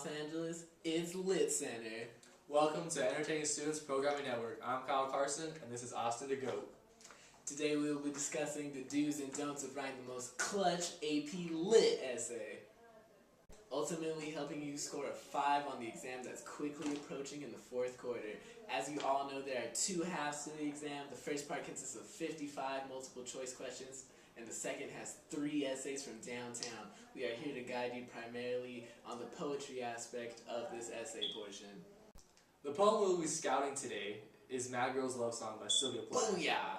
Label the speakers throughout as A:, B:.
A: Los Angeles, it's Lit Center.
B: Welcome to Entertaining Students Programming Network. I'm Kyle Carson, and this is Austin the Goat.
A: Today we will be discussing the do's and don'ts of writing the most clutch AP Lit essay. Ultimately helping you score a 5 on the exam that's quickly approaching in the fourth quarter. As you all know, there are 2 halves to the exam. The first part consists of 55 multiple choice questions, and the second has 3 essays from downtown. We are here to guide you primarily on the poetry aspect of this essay portion.
B: The poem we'll be scouting today is Mad Girl's Love Song by Sylvia Plath.
A: Booyah!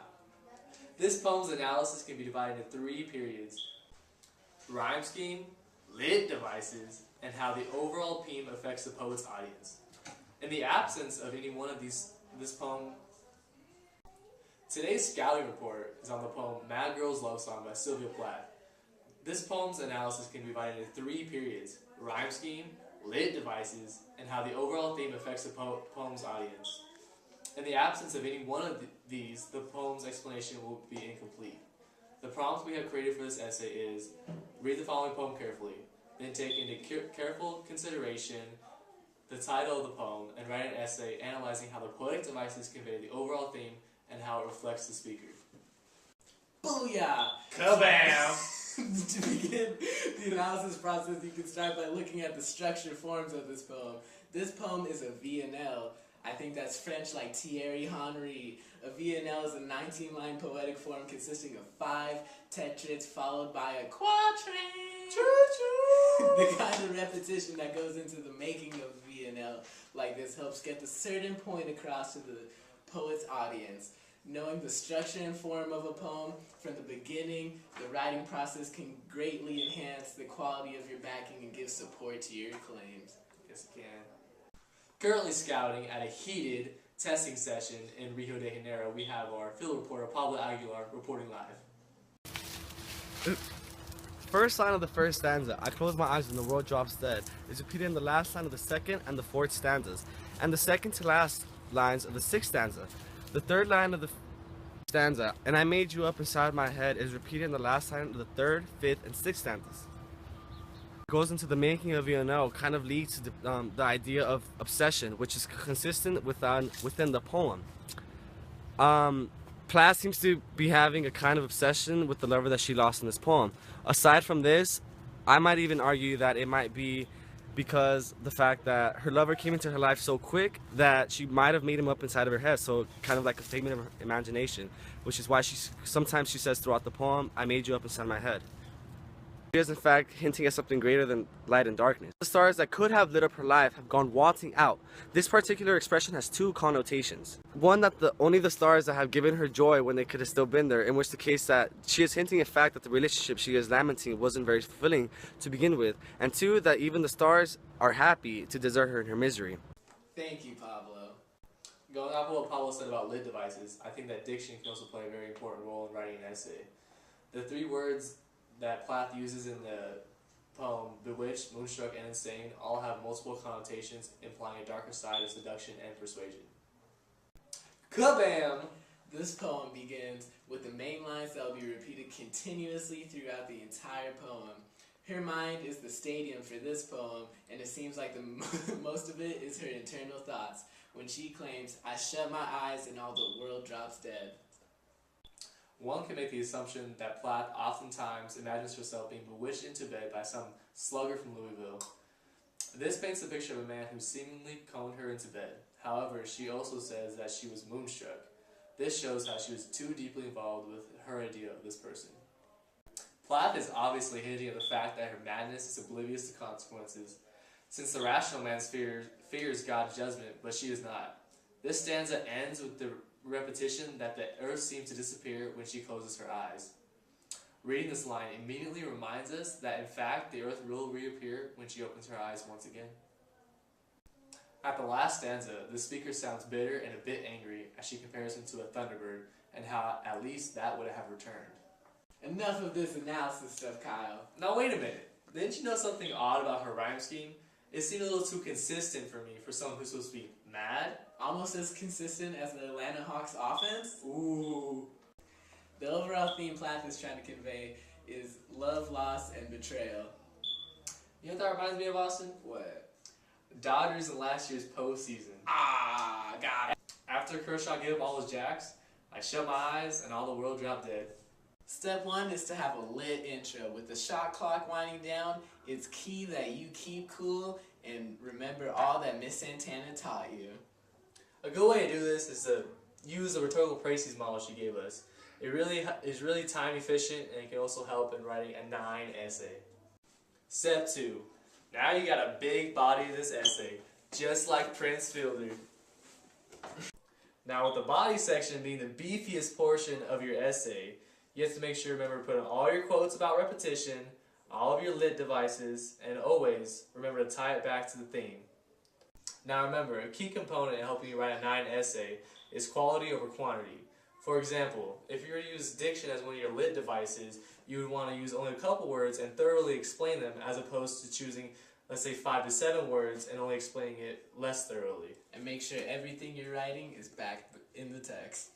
B: This poem's analysis can be divided into 3 periods: rhyme scheme, lit devices, and how the overall theme affects the poet's audience. In the absence of any one of this poem, today's scouting report is on the poem Mad Girl's Love Song by Sylvia Plath. This poem's analysis can be divided into 3 periods: rhyme scheme, lit devices, and how the overall theme affects the poem's audience. In the absence of any one of these, the poem's explanation will be incomplete. The prompt we have created for this essay is: read the following poem carefully, then take into careful consideration the title of the poem, and write an essay analyzing how the poetic devices convey the overall theme and how it reflects the speaker.
A: Booyah!
B: Kabam!
A: To begin the analysis process, you can start by looking at the structure forms of this poem. This poem is a VNL. I think that's French like Thierry Henry. A VNL is a 19-line poetic form consisting of 5 tetrades followed by a quatrain. The kind of repetition that goes into the making of VNL like this helps get the certain point across to the poet's audience. Knowing the structure and form of a poem from the beginning, the writing process can greatly enhance the quality of your backing and give support to your claims.
B: Yes, it can. Currently scouting at a heated testing session in Rio de Janeiro, we have our field reporter Pablo Aguilar reporting live.
C: First line of the first stanza, I close my eyes when the world drops dead, is repeated in the last line of the second and the fourth stanzas, and the second to last lines of the sixth stanza. The third line of the stanza, and I made you up inside my head, is repeated in the last line of the third, fifth, and sixth stanzas. It goes into the making of VNL, kind of leads to the idea of obsession, which is consistent within the poem. Plath seems to be having a kind of obsession with the lover that she lost in this poem. Aside from this, I might even argue that it might be because the fact that her lover came into her life so quick that she might have made him up inside of her head, so kind of like a figment of her imagination, which is why sometimes she says throughout the poem, I made you up inside my head. She is in fact hinting at something greater than light and darkness. The stars that could have lit up her life have gone waltzing out. This particular expression has 2 connotations. One, that only the stars that have given her joy when they could have still been there, in which the case that she is hinting in fact that the relationship she is lamenting wasn't very fulfilling to begin with. And 2, that even the stars are happy to desert her in her misery.
A: Thank you, Pablo.
B: Going off of what Pablo said about lit devices, I think that diction can also play a very important role in writing an essay. The 3 words that Plath uses in the poem, bewitched, moonstruck, and insane, all have multiple connotations implying a darker side of seduction and persuasion. Kabam!
A: This poem begins with the main lines that will be repeated continuously throughout the entire poem. Her mind is the stadium for this poem, and it seems like most of it is her internal thoughts when she claims, I shut my eyes and all the world drops dead.
B: One can make the assumption that Plath oftentimes imagines herself being bewitched into bed by some slugger from Louisville. This paints a picture of a man who seemingly coned her into bed. However, she also says that she was moonstruck. This shows how she was too deeply involved with her idea of this person. Plath is obviously hinting at the fact that her madness is oblivious to consequences, since the rational man fears God's judgment, but she does not. This stanza ends with the repetition that the earth seems to disappear when she closes her eyes. Reading this line immediately reminds us that in fact the earth will reappear when she opens her eyes once again. At the last stanza, the speaker sounds bitter and a bit angry as she compares him to a thunderbird and how at least that would have returned.
A: Enough of this analysis stuff, Kyle.
B: Now wait a minute, didn't you know something odd about her rhyme scheme? It seemed a little too consistent for me for someone who's supposed to be mad.
A: Almost as consistent as the Atlanta Hawks offense?
B: Ooh.
A: The overall theme Plath is trying to convey is love, loss, and betrayal.
B: You know what that reminds me of, Austin?
A: What?
B: Dodgers in last year's postseason.
A: Ah, got it.
B: After Kershaw gave up all his jacks, I shut my eyes and all the world dropped dead.
A: Step one is to have a lit intro. With the shot clock winding down, it's key that you keep cool and remember all that Miss Santana taught you.
B: A good way to do this is to use the rhetorical praeses model she gave us. It really is really time efficient and it can also help in writing a 9 essay. Step 2. Now you got a big body of this essay, just like Prince Fielder. Now with the body section being the beefiest portion of your essay, you have to make sure to remember to put in all your quotes about repetition, all of your lit devices, and always remember to tie it back to the theme. Now remember, a key component in helping you write a 9 essay is quality over quantity. For example, if you were to use diction as one of your lit devices, you would want to use only a couple words and thoroughly explain them as opposed to choosing, let's say, 5 to 7 words and only explaining it less thoroughly.
A: And make sure everything you're writing is back in the text.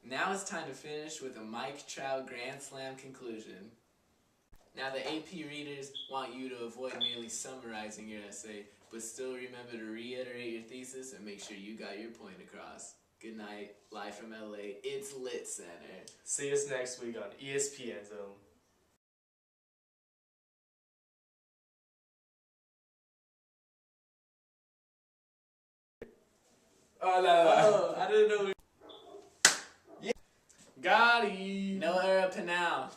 A: Now it's time to finish with a Mike Trout Grand Slam conclusion. Now the AP readers want you to avoid merely summarizing your essay, but still remember to reiterate your thesis and make sure you got your point across. Good night, live from LA, it's Lit Center.
B: See us next week on ESPN Zone.
A: Oh, I didn't know.
B: Gotti!
A: Noah Pinal.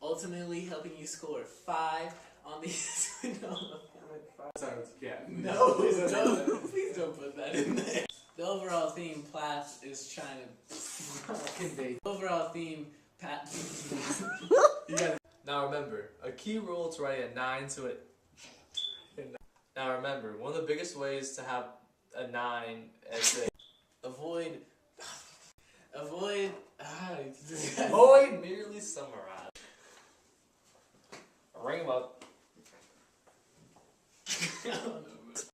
A: Ultimately helping you score 5 on the...
B: Sorry, yeah.
A: No, please don't put that in there. The overall theme Plath is trying to convey. The overall theme
B: Now remember, a key rule to writing a 9 to it. Now remember, one of the biggest ways to have a 9 essay.
A: avoid
B: Avoid merely summarizing.